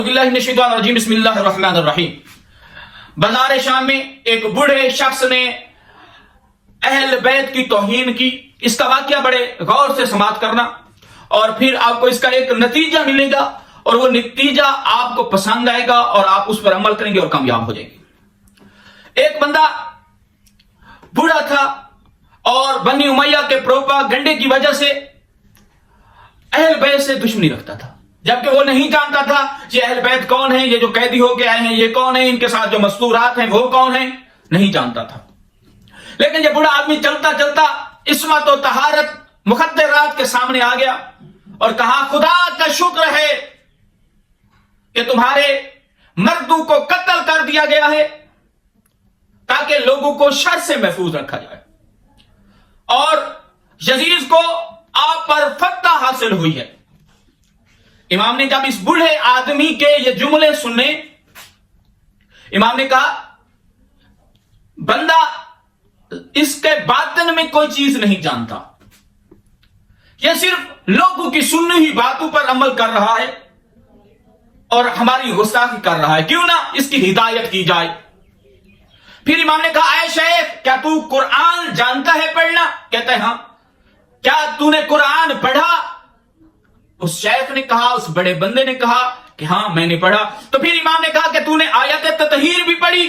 बसमिल्लाहिर्रहमानिर्रहीम। बाजार शाम में एक बूढ़े शख्स ने अहल बैत की तौहीन की। इसका वाकया बड़े गौर से समाप्त करना और फिर आपको इसका एक नतीजा मिलेगा और वो नतीजा आपको पसंद आएगा और आप उस पर अमल करेंगे और कामयाब हो जाएंगे। एक बंदा बूढ़ा था और बनी उमैया के प्रोपागंडे की वजह से अहल बैत से दुश्मनी रखता था, जबकि वो नहीं जानता था ये अहल बैत कौन है, ये जो कैदी होके आए हैं ये कौन है, इनके साथ जो मस्तूरात हैं वो कौन है, नहीं जानता था। लेकिन ये बूढ़ा आदमी चलता चलता इस्मत और तहारत मुखद्दरात के सामने आ गया और कहा, खुदा का शुक्र है कि तुम्हारे मर्दों को कत्ल कर दिया गया है ताकि लोगों को शर से महफूज रखा जाए और यजीज को आप पर फतह हासिल हुई है। इमाम ने जब इस बूढ़े आदमी के ये जुमले सुने, इमाम ने कहा, बंदा इसके बातिन में कोई चीज नहीं जानता, यह सिर्फ लोगों की सुनी हुई बातों पर अमल कर रहा है और हमारी गुस्ताखी कर रहा है, क्यों ना इसकी हिदायत की जाए। फिर इमाम ने कहा, ऐ शेख, क्या तू कुरान जानता है पढ़ना? कहता है हाँ। क्या तूने कुरान पढ़ा? उस शेख ने कहा, उस बड़े बंदे ने कहा कि हाँ मैंने पढ़ा। तो फिर इमाम ने कहा कि तूने आयत ततहीर भी पढ़ी?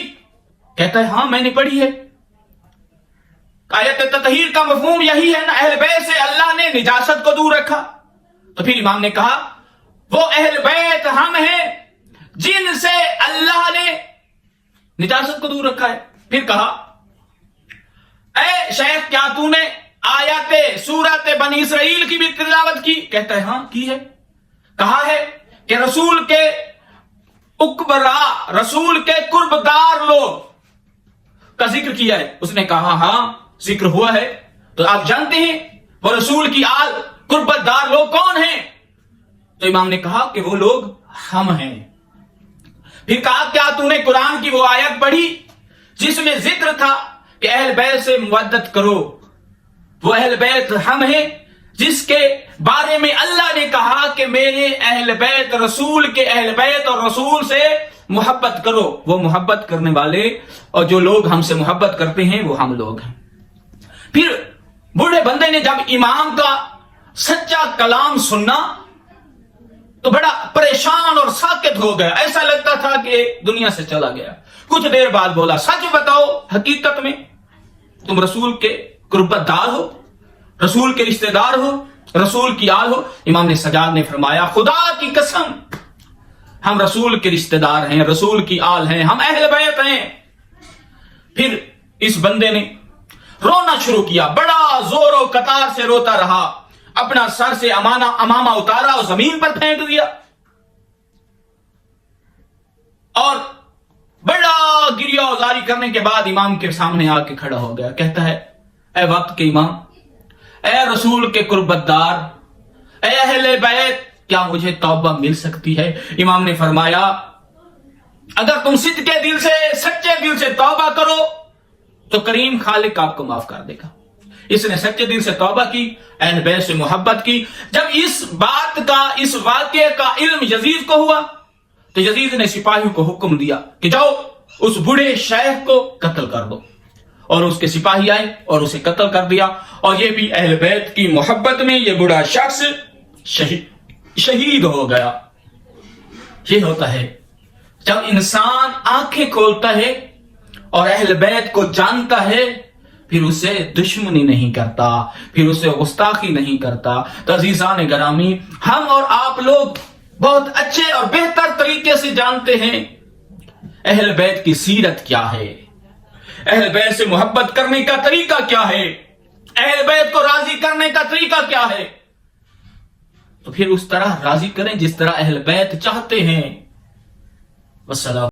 कहता है हाँ मैंने पढ़ी है। आयत ततहीर का मफहूम यही है ना, अहल बैत से अल्लाह ने निजासत को दूर रखा। तो फिर इमाम ने कहा, वो अहल बैत हम हैं जिनसे अल्लाह ने निजासत को दूर रखा है। फिर कहा, ऐ शेख, क्या तूने आयत सूरत बनी इसराइल की भी तिलावत की? कहता है हाँ की है। कहा है कि रसूल के उकबरा, रसूल के कुर्बदार लोग का जिक्र किया है। उसने कहा हाँ जिक्र हुआ है। तो आप जानते हैं वो रसूल की आल कुर्बदार लोग कौन हैं? तो इमाम ने कहा कि वो लोग हम हैं। फिर कहा, क्या तूने कुरान की वो आयत पढ़ी जिसमें जिक्र था कि अहल बैत से मुवद्दत करो? वो अहल बैत हम हैं जिसके बारे में अल्लाह ने कहा कि मेरे अहल बैत रसूल के अहल बैत और रसूल से मोहब्बत करो। वो मोहब्बत करने वाले और जो लोग हमसे मोहब्बत करते हैं वो हम लोग हैं। फिर बूढ़े बंदे ने जब इमाम का सच्चा कलाम सुना तो बड़ा परेशान और साकित हो गया, ऐसा लगता था कि दुनिया से चला गया। कुछ देर बाद बोला, सच बताओ, हकीकत में तुम रसूल के कुर्बतदार हो, रसूल के रिश्तेदार हो, रसूल की आल हो? इमाम ने सजाद ने फरमाया, खुदा की कसम हम रसूल के रिश्तेदार हैं, रसूल की आल हैं, हम अहल बैत हैं। फिर इस बंदे ने रोना शुरू किया, बड़ा जोरों कतार से रोता रहा, अपना सर से अमामा उतारा और जमीन पर फेंक दिया और बड़ा गिरिया उजारी करने के बाद इमाम के सामने आके खड़ा हो गया। कहता है, ए वक्त के इमाम, ए रसूल के कुर्बतदार, ए अहले बैत, क्या मुझे तौबा मिल सकती है? इमाम ने फरमाया, अगर तुम सच्चे दिल से तौबा करो तो करीम खालिक आपको माफ कर देगा। इसने सच्चे दिल से तौबा की, अहल बैत से मोहब्बत की। जब इस बात का, इस वाक़े का इल्म यजीद को हुआ तो यजीद ने सिपाहियों को हुक्म दिया कि जाओ उस बूढ़े शेख को कत्ल कर दो। और उसके सिपाही आए और उसे कत्ल कर दिया। और ये भी अहल बैत की मोहब्बत में ये बूढ़ा शख्स शहीद हो गया। ये होता है जब इंसान आंखें खोलता है और अहल बैत को जानता है, फिर उसे दुश्मनी नहीं करता, फिर उसे गुस्ताखी नहीं करता। तो अजीजान गरामी, हम और आप लोग बहुत अच्छे और बेहतर तरीके से जानते हैं अहल बैत की सीरत क्या है, अहल बैत से मोहब्बत करने का तरीका क्या है, अहल बैत को राजी करने का तरीका क्या है। तो फिर उस तरह राजी करें जिस तरह अहल बैत चाहते हैं। वस्सलाम।